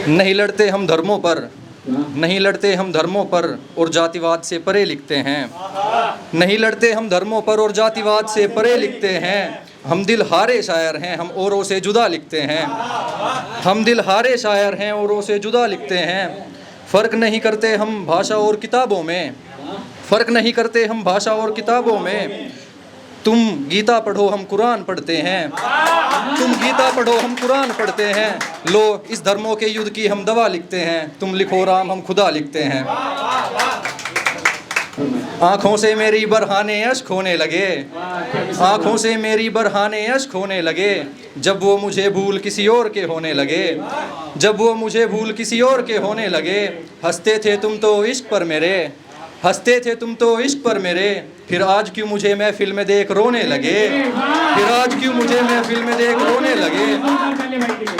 नहीं लड़ते हम धर्मों पर, नहीं लड़ते हम धर्मों पर और जातिवाद से परे लिखते हैं। नहीं लड़ते हम धर्मों पर और जातिवाद से परे लिखते हैं। हम दिल हारे शायर हैं, हम औरों से जुदा लिखते हैं। हम दिल हारे शायर हैं, औरों से जुदा लिखते हैं। फ़र्क नहीं करते हम भाषा और किताबों में, फ़र्क नहीं करते हम भाषा और किताबों में। तुम गीता पढ़ो हम कुरान पढ़ते हैं, तुम गीता पढ़ो हम कुरान पढ़ते हैं। लो इस धर्मों के युद्ध की हम दवा लिखते हैं, तुम लिखो राम हम खुदा लिखते हैं। आँखों से मेरी बरहाने अश्क होने लगे, आँखों से मेरी बरहाने अश्क होने लगे। जब वो मुझे भूल किसी और के होने लगे, जब वो मुझे भूल किसी और के होने लगे। हंसते थे तुम तो इश्क पर मेरे, हंसते थे तुम तो इश्क पर मेरे। फिर आज क्यों मुझे महफिल में देख रोने लगे, फिर आज क्यों मुझे महफिल में देख रोने लगे।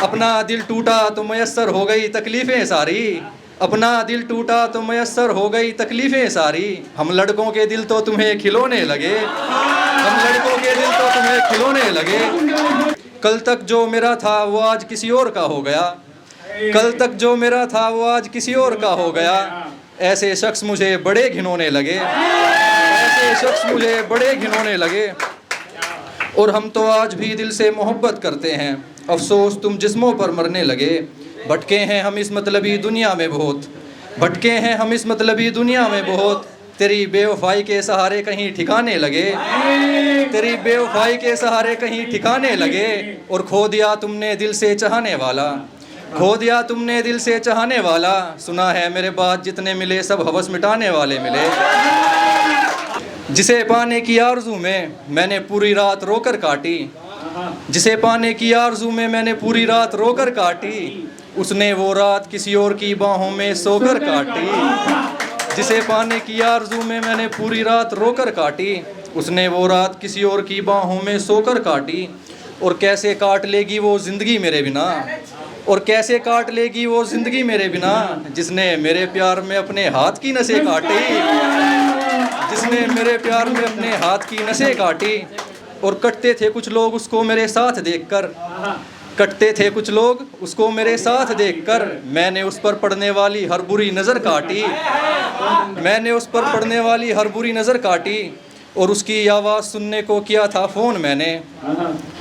अपना दिल टूटा तो मयस्सर हो गई तकलीफ़ें सारी, अपना दिल टूटा तो मयस्सर हो गई तकलीफ़ें सारी। हम लड़कों के दिल तो तुम्हें खिलौने लगे, हम लड़कों के दिल तो तुम्हें खिलौने लगे। कल तक जो मेरा था वो आज किसी और का हो गया, कल तक जो मेरा था वो आज किसी और का हो गया। ऐसे शख्स मुझे बड़े घिनौने लगे, ऐसे शख्स मुझे बड़े घिनौने लगे। और हम तो आज भी दिल से मोहब्बत करते हैं, अफसोस तुम जिस्मों पर मरने लगे। भटके हैं हम इस मतलबी दुनिया में बहुत, भटके हैं हम इस मतलबी दुनिया में बहुत। तेरी बेवफाई के सहारे कहीं ठिकाने लगे, तेरी बेवफाई के सहारे कहीं ठिकाने लगे। और खो दिया तुमने दिल से चाहने वाला, खो दिया तुमने दिल से चाहने वाला। सुना है मेरे बाद जितने मिले सब हवस मिटाने वाले मिले। जिसे पाने की आरज़ू में मैंने पूरी रात रोकर काटी, जिसे पाने की आरज़ू में मैंने पूरी रात रोकर काटी। उसने वो रात किसी और की बाहों में सोकर काटी, जिसे पाने की आरज़ू में मैंने पूरी रात रोकर काटी। उसने वो रात किसी और की बाहों में सोकर काटी। और कैसे काट लेगी वो ज़िंदगी मेरे बिना, और कैसे काट लेगी वो ज़िंदगी मेरे बिना। जिसने मेरे प्यार में अपने हाथ की नसें काटी, जिसने मेरे प्यार में अपने हाथ की नसें काटी। और कटते थे कुछ लोग उसको मेरे साथ देखकर, कटते थे कुछ लोग उसको मेरे साथ देखकर। मैंने उस पर पड़ने वाली हर बुरी नज़र काटी, मैंने उस पर पड़ने वाली हर बुरी नज़र काटी। और उसकी आवाज़ सुनने को किया था फ़ोन मैंने,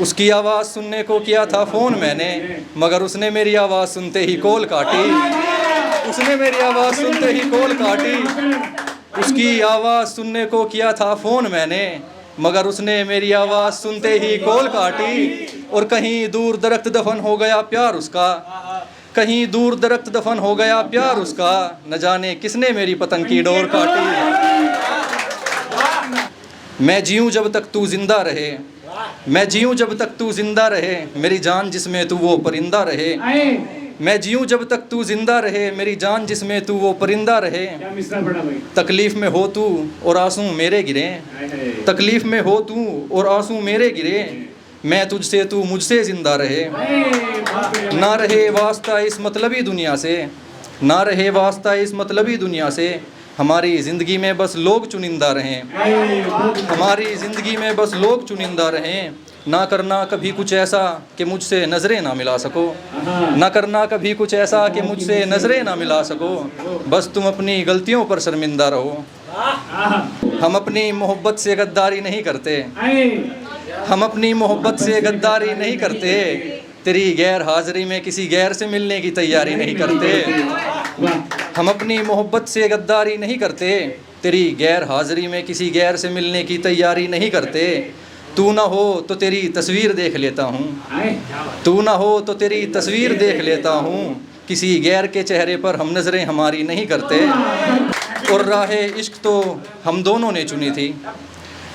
उसकी आवाज़ सुनने को किया था फ़ोन मैंने। मगर उसने मेरी आवाज़ सुनते ही कॉल काटी, उसने मेरी आवाज़ सुनते ही कॉल काटी। उसकी आवाज़ सुनने को किया था फ़ोन मैंने, मगर उसने मेरी आवाज़ सुनते ही कॉल काटी। और कहीं दूर दरख्त दफन हो गया प्यार उसका, कहीं दूर दरख्त दफन हो गया प्यार उसका। न जाने किसने मेरी पतंग की डोर काटी। मैं जीऊँ जब तक तू जिंदा रहे, मैं जीऊँ जब तक तू जिंदा रहे। मेरी जान जिसमें तू वो परिंदा रहे, मैं जीऊँ जब तक तू जिंदा रहे। मेरी जान जिसमें तू वो परिंदा रहे। तकलीफ़ में हो तू और आंसू मेरे गिरे, तकलीफ़ में हो तू और आंसू मेरे गिरे। मैं तुझसे तू मुझसे ज़िंदा रहे। ना रहे वास्ता इस मतलबी दुनिया से, ना रहे वास्ता इस मतलबी दुनिया से। हमारी ज़िंदगी में बस लोग चुनिंदा रहें, हमारी ज़िंदगी में बस लोग चुनिंदा रहें। ना करना कभी कुछ ऐसा कि मुझसे नज़रें ना मिला सको, ना करना कभी कुछ ऐसा कि मुझसे नज़रें ना मिला सको। बस तुम अपनी गलतियों पर शर्मिंदा रहो। हम अपनी मोहब्बत से गद्दारी नहीं करते, हम अपनी मोहब्बत से गद्दारी नहीं करते। तेरी गैर हाज़िरी में किसी गैर से मिलने की तैयारी नहीं करते। हम अपनी मोहब्बत से गद्दारी नहीं करते, तेरी गैर हाज़िरी में किसी गैर से मिलने की तैयारी नहीं करते। तू ना हो तो तेरी तस्वीर देख लेता हूँ, तू ना हो तो तेरी तस्वीर देख लेता हूँ। किसी गैर के चेहरे पर हम नज़रें हमारी नहीं करते। और राहे इश्क तो हम दोनों ने चुनी थी,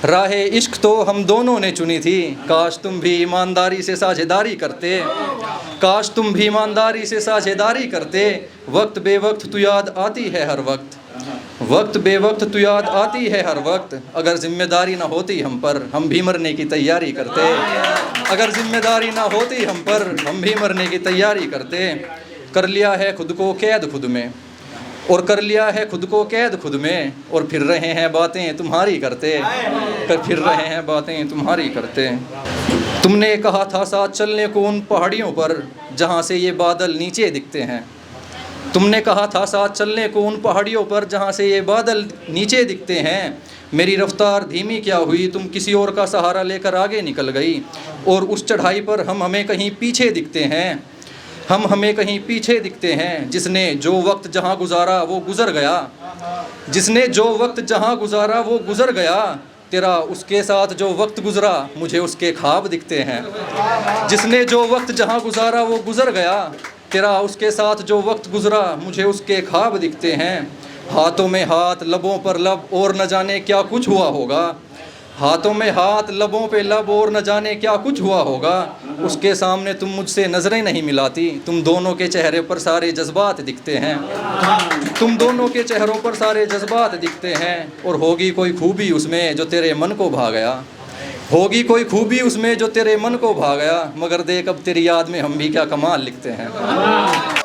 राहे इश्क तो हम दोनों ने चुनी थी। काश तुम भी ईमानदारी से साझेदारी करते, काश तुम भी ईमानदारी से साझेदारी करते। वक्त बेवक्त तू याद आती है हर वक्त, वक्त बेवक्त तू याद आती है हर वक्त। अगर जिम्मेदारी ना होती हम पर हम भी मरने की तैयारी करते, अगर जिम्मेदारी ना होती हम पर हम भी मरने की तैयारी करते। कर लिया है खुद को कैद खुद में, और कर लिया है खुद को कैद खुद में। और फिर रहे हैं बातें तुम्हारी करते, फिर रहे हैं बातें तुम्हारी करते। तुमने कहा था साथ चलने को उन पहाड़ियों पर जहाँ से ये बादल नीचे दिखते हैं, तुमने कहा था साथ चलने को उन पहाड़ियों पर जहाँ से ये बादल नीचे दिखते हैं। मेरी रफ्तार धीमी क्या हुई, तुम किसी और का सहारा लेकर आगे निकल गई। और उस चढ़ाई पर हम हमें कहीं पीछे दिखते हैं, हम हमें कहीं पीछे दिखते हैं। जिसने जो वक्त जहाँ गुजारा वो गुज़र गया, जिसने जो वक्त जहाँ गुजारा वो गुज़र गया। तेरा उसके साथ जो वक्त गुज़रा मुझे उसके ख्वाब दिखते हैं। जिसने जो वक्त जहाँ गुजारा वो गुज़र गया, तेरा उसके साथ जो वक्त गुज़रा मुझे उसके ख्वाब दिखते हैं। हाथों में हाथ लबों पर लब और न जाने क्या कुछ हुआ होगा, हाथों में हाथ लबों पे लब और न जाने क्या कुछ हुआ होगा। उसके सामने तुम मुझसे नज़रें नहीं मिलाती, तुम दोनों के चेहरे पर सारे जज्बात दिखते हैं, तुम दोनों के चेहरों पर सारे जज्बात दिखते हैं। और होगी कोई खूबी उसमें जो तेरे मन को भा गया, होगी कोई खूबी उसमें जो तेरे मन को भा गया। मगर देख अब तेरी याद में हम भी क्या कमाल लिखते हैं।